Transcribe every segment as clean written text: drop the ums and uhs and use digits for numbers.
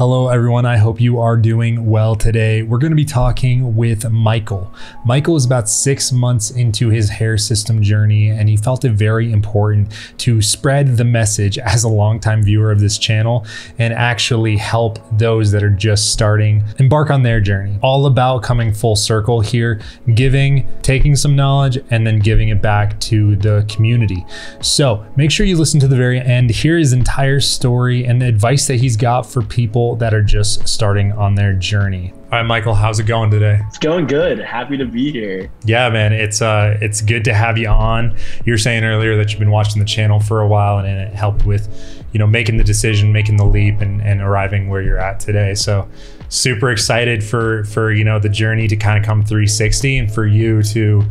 Hello everyone, I hope you are doing well today. We're going to be talking with Michael. Michael is about 6 months into his hair system journey, and he felt it very important to spread the message as a longtime viewer of this channel and actually help those that are just starting embark on their journey. All about coming full circle here, giving, taking some knowledge, and then giving it back to the community. So make sure you listen to the very end. Hear his entire story and the advice that he's got for people that are just starting on their journey. All right, Michael, how's it going today? It's going good. Happy to be here. Yeah, man, it's good to have you on. You were saying earlier that you've been watching the channel for a while, and it helped with, making the decision, making the leap, and arriving where you're at today. So super excited for the journey to kind of come 360, and for you to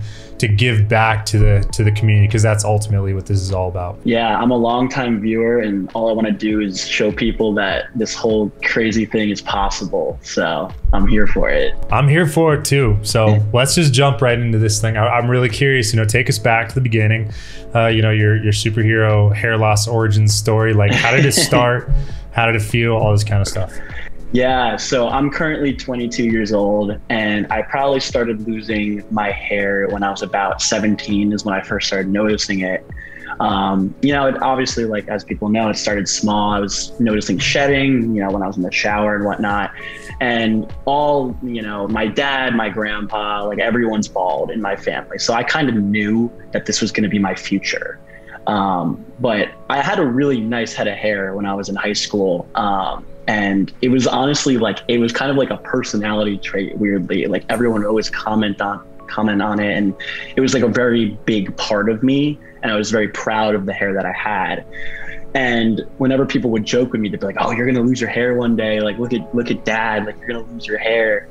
give back to the community, because that's ultimately what this is all about. Yeah, I'm a longtime viewer, and all I want to do is show people that this whole crazy thing is possible. So I'm here for it. I'm here for it too. So let's just jump right into this thing. I'm really curious, take us back to the beginning. Your superhero hair loss origin story. Like, how did it start? How did it feel? All this kind of stuff. Yeah, so I'm currently 22 years old, and I probably started losing my hair when I was about 17 is when I first started noticing it. It obviously, like, as people know, it started small. I was noticing shedding, when I was in the shower and whatnot. And all, my dad, my grandpa, like, everyone's bald in my family. So I kind of knew that this was going to be my future. But I had a really nice head of hair when I was in high school. And it was honestly it was kind of like a personality trait, weirdly. Like, everyone would always comment on it, and it was like a very big part of me, and I was very proud of the hair that I had. And whenever people would joke with me, they'd be like, "Oh, you're gonna lose your hair one day. Like, look at dad. Like, you're gonna lose your hair."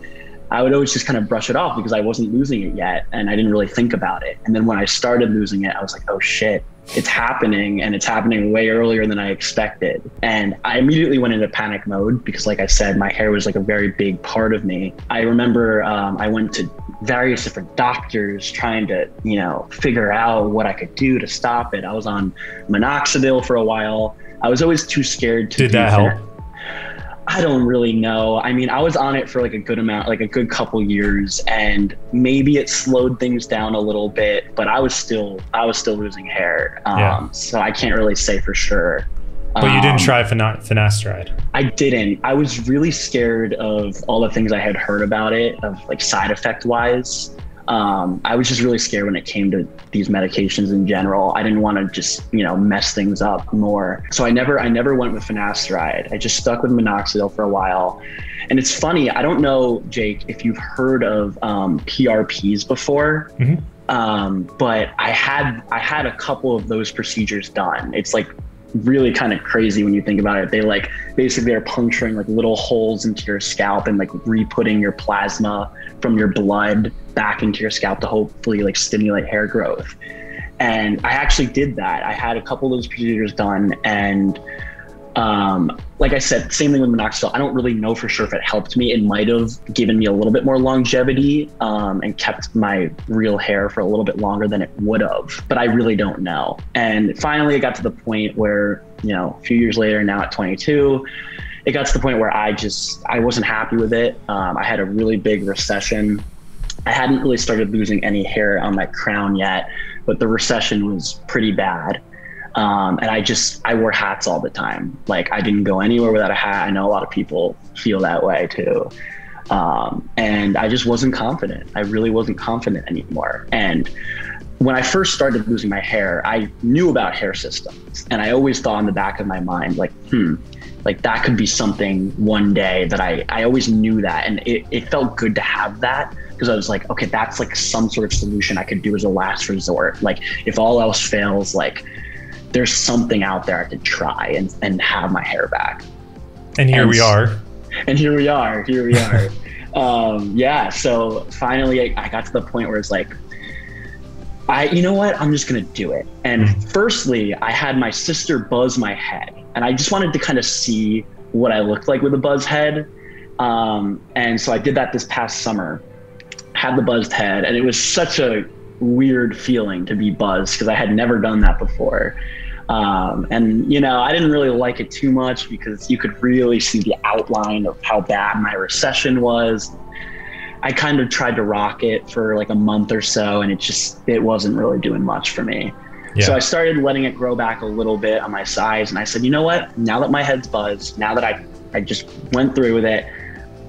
I would always just kind of brush it off because I wasn't losing it yet, and I didn't really think about it. And then when I started losing it, I was like, "Oh shit, it's happening, and it's happening way earlier than I expected." And I immediately went into panic mode because, like I said, my hair was like a very big part of me. I remember I went to various different doctors trying to, figure out what I could do to stop it. I was on minoxidil for a while. I was always too scared to Did that help? I don't really know. I mean, I was on it for like a good amount, like a good couple years, and maybe it slowed things down a little bit, but I was still losing hair. So I can't really say for sure. But you didn't try finasteride? I didn't. I was really scared of all the things I had heard about it, of like side effect wise. I was just really scared when it came to these medications in general. I didn't want to just, mess things up more. So I never went with finasteride. I just stuck with minoxidil for a while. And it's funny, I don't know, Jake, if you've heard of PRPs before, but I had a couple of those procedures done. It's like really kind of crazy when you think about it. They basically are puncturing like little holes into your scalp and like re-putting your plasma from your blood back into your scalp to hopefully like stimulate hair growth. And I actually did that. I had a couple of those procedures done, and like I said, same thing with minoxidil. I don't really know for sure if it helped me. It might have given me a little bit more longevity and kept my real hair for a little bit longer than it would have, but I really don't know. And finally it got to the point where, a few years later, now at 22, it got to the point where I wasn't happy with it. I had a really big recession. I hadn't really started losing any hair on my crown yet, but the recession was pretty bad. And I wore hats all the time. Like, I didn't go anywhere without a hat. I know a lot of people feel that way too. And I just wasn't confident. I really wasn't confident anymore. And when I first started losing my hair, I knew about hair systems, and I always thought in the back of my mind, like that could be something one day. That I always knew that. And it felt good to have that, because I was like, okay, that's like some sort of solution I could do as a last resort. Like, if all else fails, like, there's something out there I could try and have my hair back. And here we are. Yeah. So finally I got to the point where it's like, you know what? I'm just going to do it. And firstly, I had my sister buzz my head, and I just wanted to kind of see what I looked like with a buzz head. And so I did that this past summer, had the buzzed head, and it was such a weird feeling to be buzzed because I had never done that before. And, you know, I didn't really like it too much because you could really see the outline of how bad my recession was. I kind of tried to rock it for like a month or so, and it wasn't really doing much for me. Yeah. So I started letting it grow back a little bit on my sides. And I said, you know what, now that my head's buzzed, now that I just went through with it,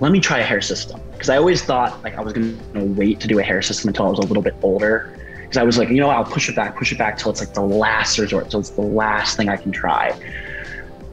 let me try a hair system. Because I always thought like I was going to wait to do a hair system until I was a little bit older. Because I was like, you know, I'll push it back till it's like the last resort, till it's the last thing I can try.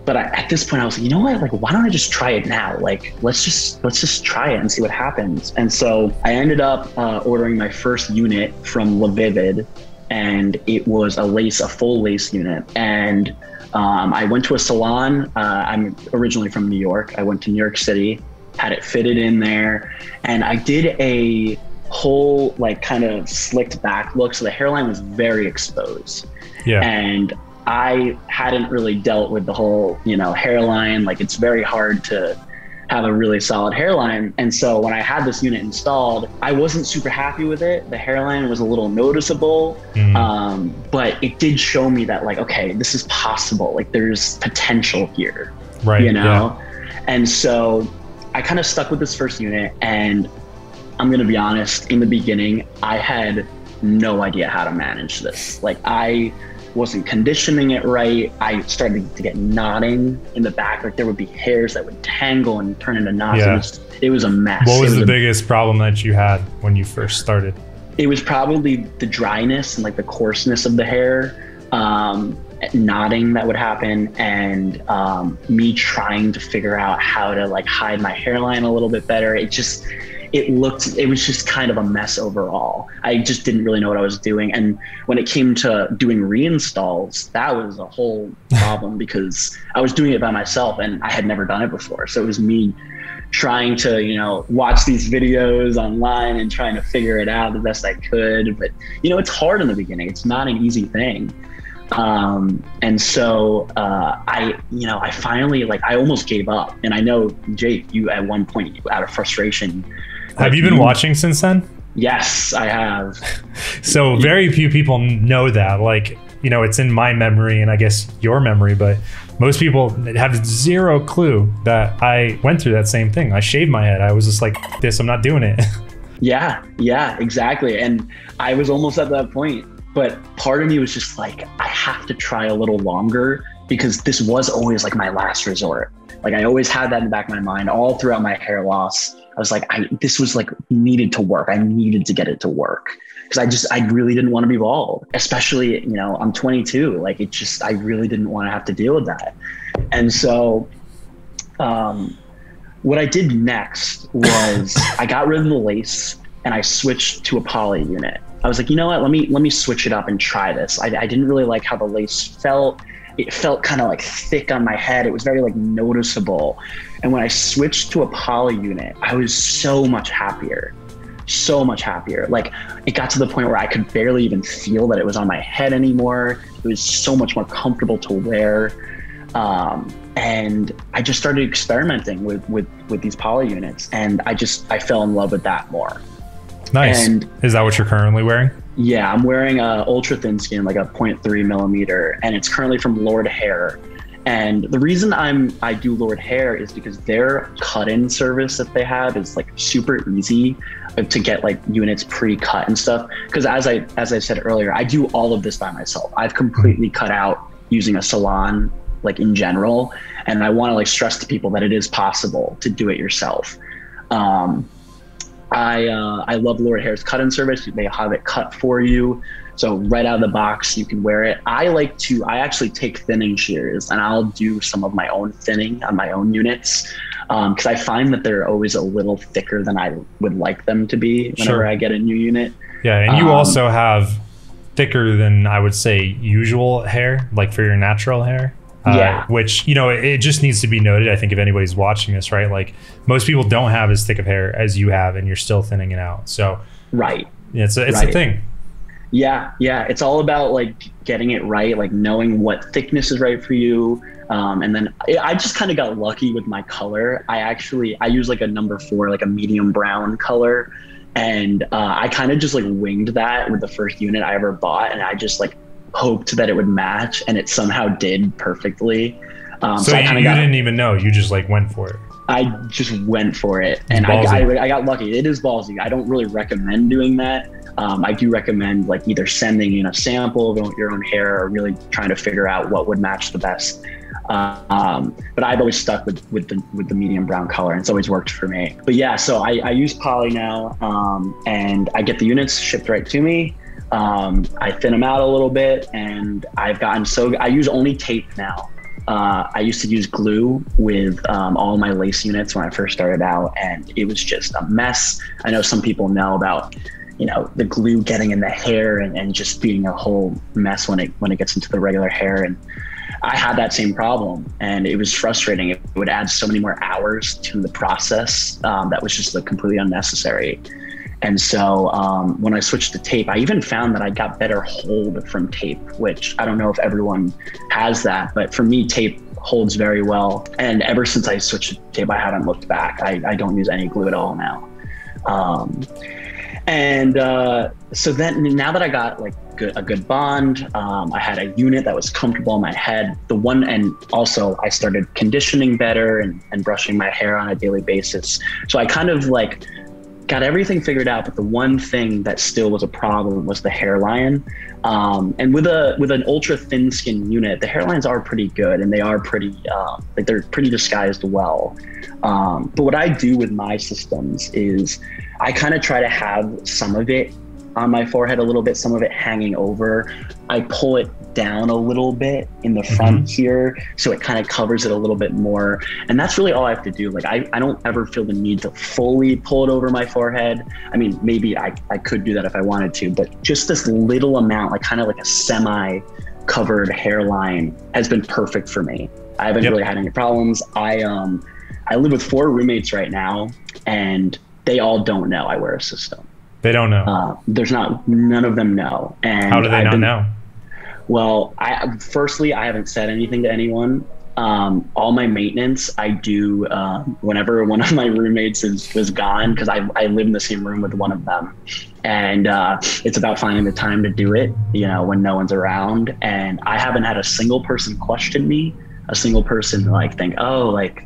But at this point I was like, you know what, like, why don't I just try it now? Like, let's just try it and see what happens. And so I ended up ordering my first unit from La Vivid, and it was a full lace unit. And I went to a salon. I'm originally from New York. I went to New York City, had it fitted in there, and I did a whole like kind of slicked back look. So the hairline was very exposed. Yeah. And I hadn't really dealt with the whole, you know, hairline. Like, it's very hard to have a really solid hairline. And so when I had this unit installed, I wasn't super happy with it. The hairline was a little noticeable, but it did show me that like, okay, this is possible. Like, there's potential here, right? You know? Yeah. And so I kind of stuck with this first unit, and I'm going to be honest, in the beginning, I had no idea how to manage this. Like, I wasn't conditioning it right. I started to get knotting in the back. Like, there would be hairs that would tangle and turn into knots. Yeah. It was a mess. What was the biggest problem that you had when you first started? It was probably the dryness and like the coarseness of the hair, knotting that would happen, and me trying to figure out how to like hide my hairline a little bit better. It was just kind of a mess overall. I just didn't really know what I was doing. And when it came to doing reinstalls, that was a whole problem because I was doing it by myself and I had never done it before. So it was me trying to, you know, watch these videos online and trying to figure it out the best I could. But, you know, it's hard in the beginning. It's not an easy thing. And so I finally, like, I almost gave up. And I know, Jake, you at one point, out of frustration. Have you been watching since then? Yes, I have. So very few people know that. Like, you know, it's in my memory and I guess your memory, but most people have zero clue that I went through that same thing. I shaved my head. I was just like, this, I'm not doing it. Yeah, exactly. And I was almost at that point. But part of me was just like, I have to try a little longer because this was always like my last resort. Like, I always had that in the back of my mind all throughout my hair loss. I was like, this was like needed to work. I needed to get it to work because I really didn't want to be bald, especially, you know, I'm 22. Like, I really didn't want to have to deal with that. And so what I did next was I got rid of the lace and I switched to a poly unit. I was like, you know what, let me switch it up and try this. I didn't really like how the lace felt. It felt kind of like thick on my head. It was very like noticeable. And when I switched to a poly unit, I was so much happier. Like, it got to the point where I could barely even feel that it was on my head anymore. It was so much more comfortable to wear. And I just started experimenting with these poly units, and I fell in love with that more. Nice. And is that what you're currently wearing? Yeah, I'm wearing a ultra thin skin, like a 0.3 millimeter, and it's currently from Lord Hair. And the reason I do Lord Hair is because their cut-in service that they have is like super easy to get like units pre-cut and stuff. Because as I said earlier, I do all of this by myself. I've completely cut out using a salon, like, in general, and I want to like stress to people that it is possible to do it yourself. I love Lord Hair's cut-in service. They have it cut for you. So right out of the box, you can wear it. I actually take thinning shears, and I'll do some of my own thinning on my own units. Because I find that they're always a little thicker than I would like them to be whenever I get a new unit. Yeah, and you also have thicker than I would say usual hair, like for your natural hair. Which, you know, it just needs to be noted. I think if anybody's watching this, right, like most people don't have as thick of hair as you have, and you're still thinning it out. So right, it's a thing. Yeah, it's all about like getting it right, like knowing what thickness is right for you. And then I just kind of got lucky with my color. I use like a number 4, like a medium brown color. And I kind of just like winged that with the first unit I ever bought. And I just like hoped that it would match, and it somehow did perfectly. So you didn't even know, you just like went for it. I just went for it, and I got lucky. It is ballsy. I don't really recommend doing that. I do recommend like either sending in a sample of your own hair or really trying to figure out what would match the best. But I've always stuck with the medium brown color, and it's always worked for me. But yeah, so I use poly now, and I get the units shipped right to me. I thin them out a little bit, and I've gotten I use only tape now. I used to use glue with all my lace units when I first started out, and it was just a mess. I know some people know about, the glue getting in the hair and just being a whole mess when it gets into the regular hair. And I had that same problem, and it was frustrating. It would add so many more hours to the process that was just completely unnecessary. And so when I switched to tape, I even found that I got better hold from tape, which I don't know if everyone has that, but for me, tape holds very well. And ever since I switched to tape, I haven't looked back. I don't use any glue at all now. So then now that I got like a good bond, I had a unit that was comfortable on my head. And also I started conditioning better and brushing my hair on a daily basis. So I kind of like got everything figured out, but the one thing that still was a problem was the hairline. And with an ultra thin skin unit, the hairlines are pretty good, and they are pretty they're pretty disguised well. But what I do with my systems is I kind of try to have some of it on my forehead a little bit, some of it hanging over. I pull it down a little bit in the front here, so it kind of covers it a little bit more. And that's really all I have to do. Like I don't ever feel the need to fully pull it over my forehead. I mean, maybe I could do that if I wanted to, but just this little amount, like kind of like a semi-covered hairline, has been perfect for me. I haven't really had any problems. I live with 4 roommates right now, and they all don't know I wear a system. They don't know. None of them know. And how do they not know? Well, firstly, I haven't said anything to anyone. All my maintenance I do whenever one of my roommates was gone, because I live in the same room with one of them. And it's about finding the time to do it, when no one's around. And I haven't had a single person question me, a single person like think, oh, like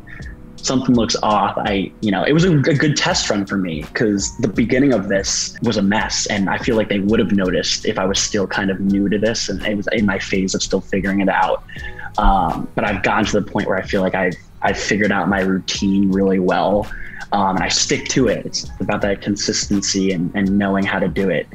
something looks off. It was a good test run for me, because the beginning of this was a mess, and I feel like they would have noticed if I was still kind of new to this and it was in my phase of still figuring it out. But I've gotten to the point where I feel like I've figured out my routine really well, and I stick to it. It's about that consistency and knowing how to do it.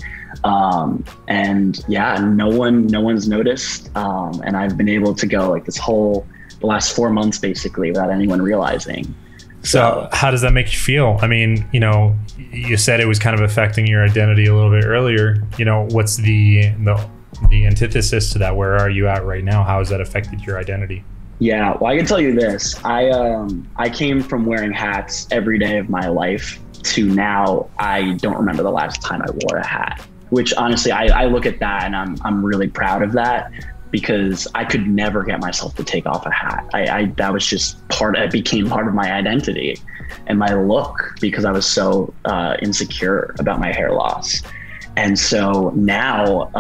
And yeah, no one's noticed, and I've been able to go like the last 4 months basically without anyone realizing. So how does that make you feel? I mean, you said it was kind of affecting your identity a little bit earlier. What's the antithesis to that? Where are you at right now? How has that affected your identity? Yeah, well, I can tell you this. I came from wearing hats every day of my life to now I don't remember the last time I wore a hat, which honestly, I look at that and I'm really proud of that, because I could never get myself to take off a hat. That was just it became part of my identity and my look, because I was so insecure about my hair loss. And so now,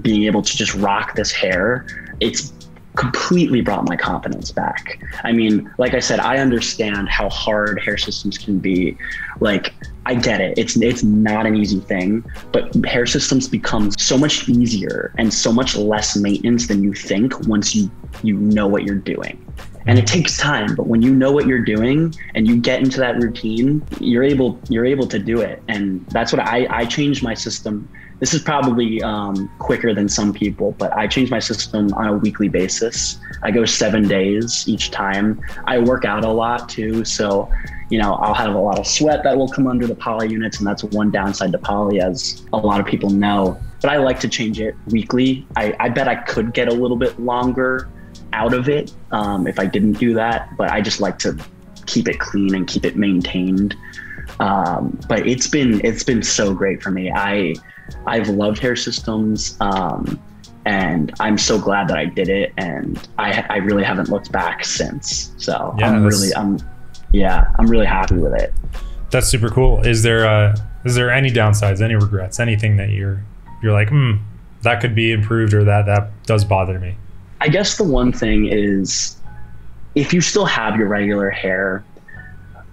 being able to just rock this hair, it's completely brought my confidence back. I mean, like I said, I understand how hard hair systems can be. Like, I get it. It's not an easy thing, but hair systems become so much easier and so much less maintenance than you think once you know what you're doing. And it takes time, but when you know what you're doing and you get into that routine, you're able to do it. And that's what I changed my system. This is probably quicker than some people, but I change my system on a weekly basis. I go 7 days each time. I work out a lot too, so I'll have a lot of sweat that will come under the poly units, and that's one downside to poly, as a lot of people know. But I like to change it weekly. I bet I could get a little bit longer out of it if I didn't do that, but I just like to keep it clean and keep it maintained. But it's been so great for me. I've loved hair systems, and I'm so glad that I did it, and I really haven't looked back since. So yeah, I'm really happy with it. That's super cool. Is there any downsides, any regrets, anything that you're like, that could be improved, or that does bother me? I guess the one thing is, if you still have your regular hair,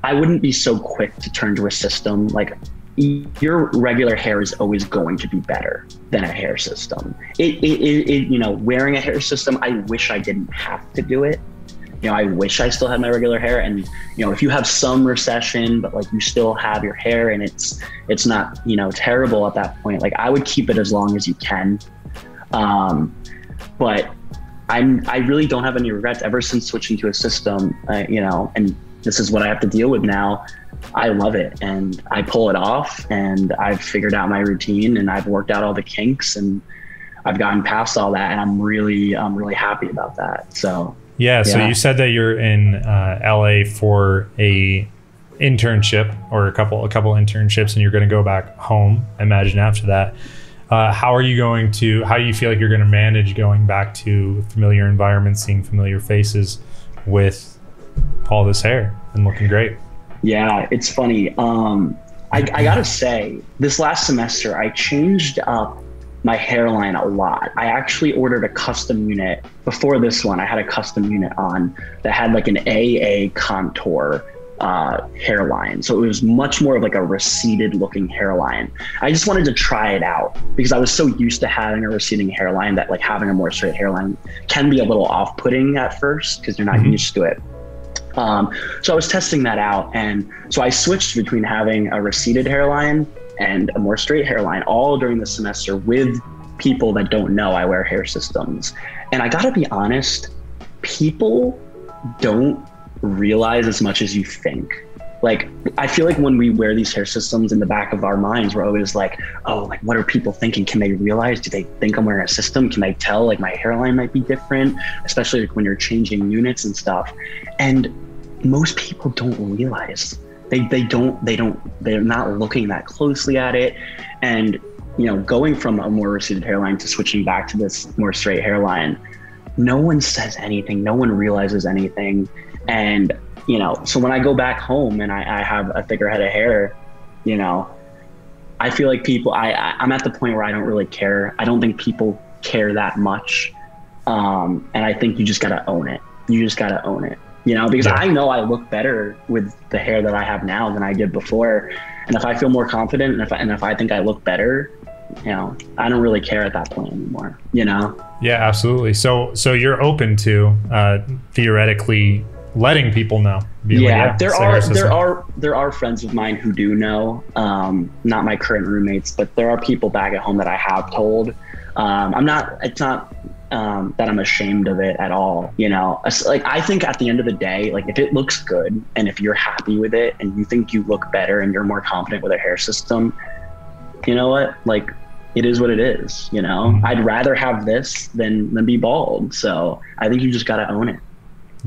I wouldn't be so quick to turn to a system. Like, your regular hair is always going to be better than a hair system. You know, wearing a hair system, I wish I didn't have to do it. You know, I wish I still had my regular hair. And, you know, if you have some recession, but like you still have your hair and it's not, you know, terrible at that point, like I would keep it as long as you can. But I really don't have any regrets ever since switching to a system, you know, and this is what I have to deal with now. I love it and I pull it off, and I've figured out my routine, and I've worked out all the kinks, and I've gotten past all that, and I'm really happy about that. So yeah. So you said that you're in LA for a internship, or a couple internships, and you're going to go back home, I imagine, after that. How do you feel like you're going to manage going back to familiar environments, seeing familiar faces with all this hair and looking great? Yeah, it's funny. I gotta say, this last semester, I changed up my hairline a lot. I actually ordered a custom unit. Before this one, I had a custom unit on that had like an AA contour hairline. So it was much more of like a receded looking hairline. I just wanted to try it out because I was so used to having a receding hairline that like having a more straight hairline can be a little off-putting at first because you're not used to it. So I was testing that out. And so I switched between having a receded hairline and a more straight hairline all during the semester with people that don't know I wear hair systems. And I gotta be honest, people don't realize as much as you think. Like, I feel like when we wear these hair systems, in the back of our minds, we're always like, oh, like, what are people thinking? Can they realize? Do they think I'm wearing a system? Can they tell like my hairline might be different? Especially like when you're changing units and stuff. And most people don't realize. They're not looking that closely at it. And, you know, going from a more receded hairline to switching back to this more straight hairline, no one says anything. No one realizes anything. And, you know, so when I go back home and I have a thicker head of hair, you know, I feel like I'm at the point where I don't really care. I don't think people care that much. And I think you just got to own it. You just got to own it, you know, because I know I look better with the hair that I have now than I did before. And if I feel more confident and if I think I look better, you know, I don't really care at that point anymore, you know? Yeah, absolutely. So you're open to theoretically letting people know. There are friends of mine who do know, not my current roommates, but there are people back at home that I have told. It's not that I'm ashamed of it at all. You know, like, I think at the end of the day, like, if it looks good and if you're happy with it and you think you look better and you're more confident with a hair system, you know what, like, it is what it is, you know? I'd rather have this than be bald. So I think you just got to own it.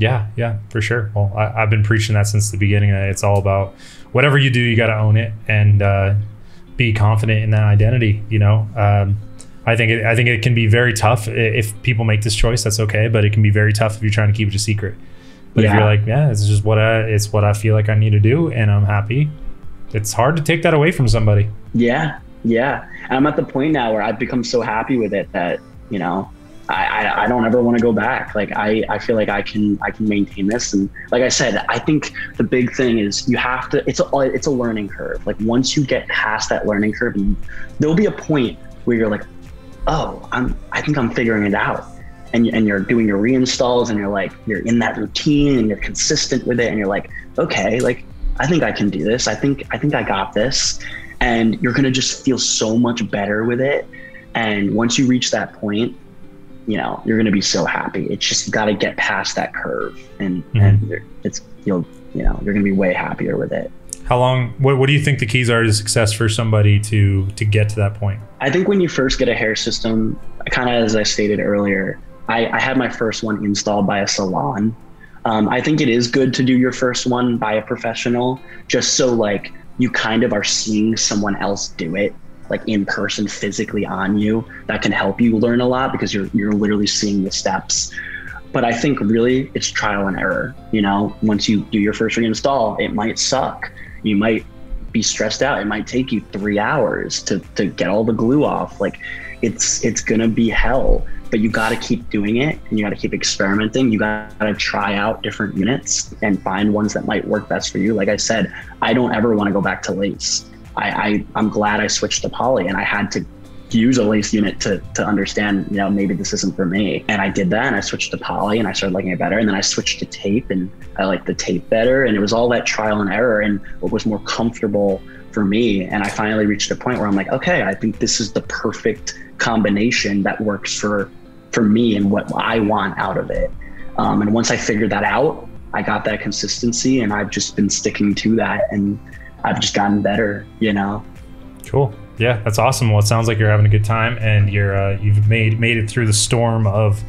Yeah, for sure. Well, I've been preaching that since the beginning. It's all about whatever you do, you got to own it and be confident in that identity. You know, I think it can be very tough if people make this choice. That's okay, but it can be very tough if you're trying to keep it a secret. But if you're like, yeah, it's just what I feel like I need to do, and I'm happy. It's hard to take that away from somebody. Yeah. And I'm at the point now where I've become so happy with it that, you know, I don't ever want to go back. Like, I feel like I can maintain this. And like I said, I think the big thing is you have to, it's a learning curve. Like, once you get past that learning curve, there'll be a point where you're like, oh, I think I'm figuring it out. And you're doing your reinstalls and you're in that routine and you're consistent with it. And you're like, okay, like, I think I can do this. I think I got this. And you're going to just feel so much better with it. And once you reach that point, you know, you're going to be so happy. It's just got to get past that curve, and you're going to be way happier with it. How long? What do you think the keys are to success for somebody to get to that point? I think when you first get a hair system, kind of as I stated earlier, I had my first one installed by a salon. I think it is good to do your first one by a professional, just so like you kind of are seeing someone else do it, like in person, physically on you. That can help you learn a lot because you're literally seeing the steps. But I think really it's trial and error. You know, once you do your first reinstall, it might suck. You might be stressed out. It might take you 3 hours to get all the glue off. Like, it's gonna be hell, but you got to keep doing it, and you got to keep experimenting. You got to try out different units and find ones that might work best for you. Like I said, I don't ever want to go back to lace. I'm glad I switched to poly, and I had to use a lace unit to understand, you know, maybe this isn't for me. And I did that, and I switched to poly, and I started liking it better. And then I switched to tape, and I liked the tape better. And it was all that trial and error and what was more comfortable for me. And I finally reached a point where I'm like, okay, I think this is the perfect combination that works for me and what I want out of it. And once I figured that out, I got that consistency, and I've just been sticking to that, and I've just gotten better, you know? Cool. Yeah, that's awesome. Well, it sounds like you're having a good time, and you've made it through the storm of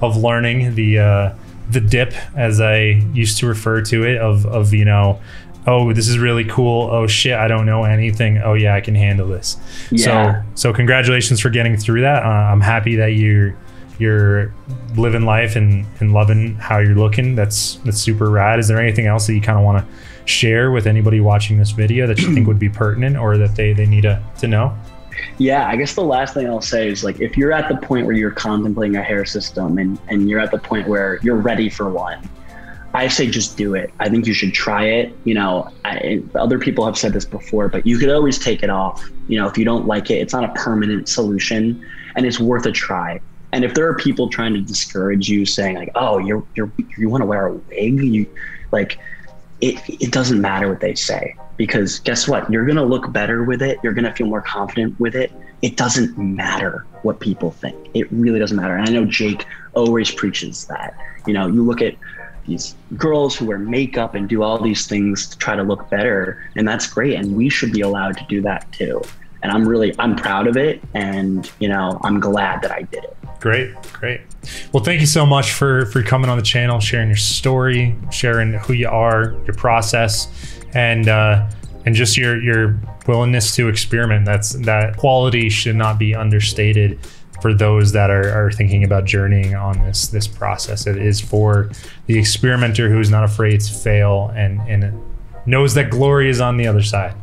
learning, the dip, as I used to refer to it, of you know, oh, this is really cool. Oh shit, I don't know anything. Oh yeah, I can handle this. Yeah. So congratulations for getting through that. I'm happy that you're living life and loving how you're looking. That's super rad. Is there anything else that you kind of want to share with anybody watching this video that you think would be pertinent, or that they need to know? Yeah, I guess the last thing I'll say is, like, if you're at the point where you're contemplating a hair system and you're at the point where you're ready for one, I say just do it. I think you should try it. You know, other people have said this before, but you could always take it off. You know, if you don't like it, it's not a permanent solution, and it's worth a try. And if there are people trying to discourage you, saying like, oh, you want to wear a wig, it doesn't matter what they say, because guess what? You're going to look better with it. You're going to feel more confident with it. It doesn't matter what people think. It really doesn't matter. And I know Jake always preaches that. You know, you look at these girls who wear makeup and do all these things to try to look better, and that's great. And we should be allowed to do that too. And I'm proud of it. And, you know, I'm glad that I did it. Great. Well, thank you so much for coming on the channel, sharing your story, sharing who you are, your process, and just your willingness to experiment. That quality should not be understated for those that are thinking about journeying on this process. It is for the experimenter who is not afraid to fail and knows that glory is on the other side.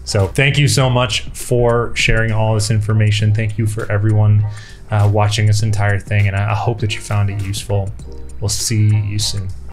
So thank you so much for sharing all this information. Thank you for everyone watching this entire thing, and I hope that you found it useful. We'll see you soon.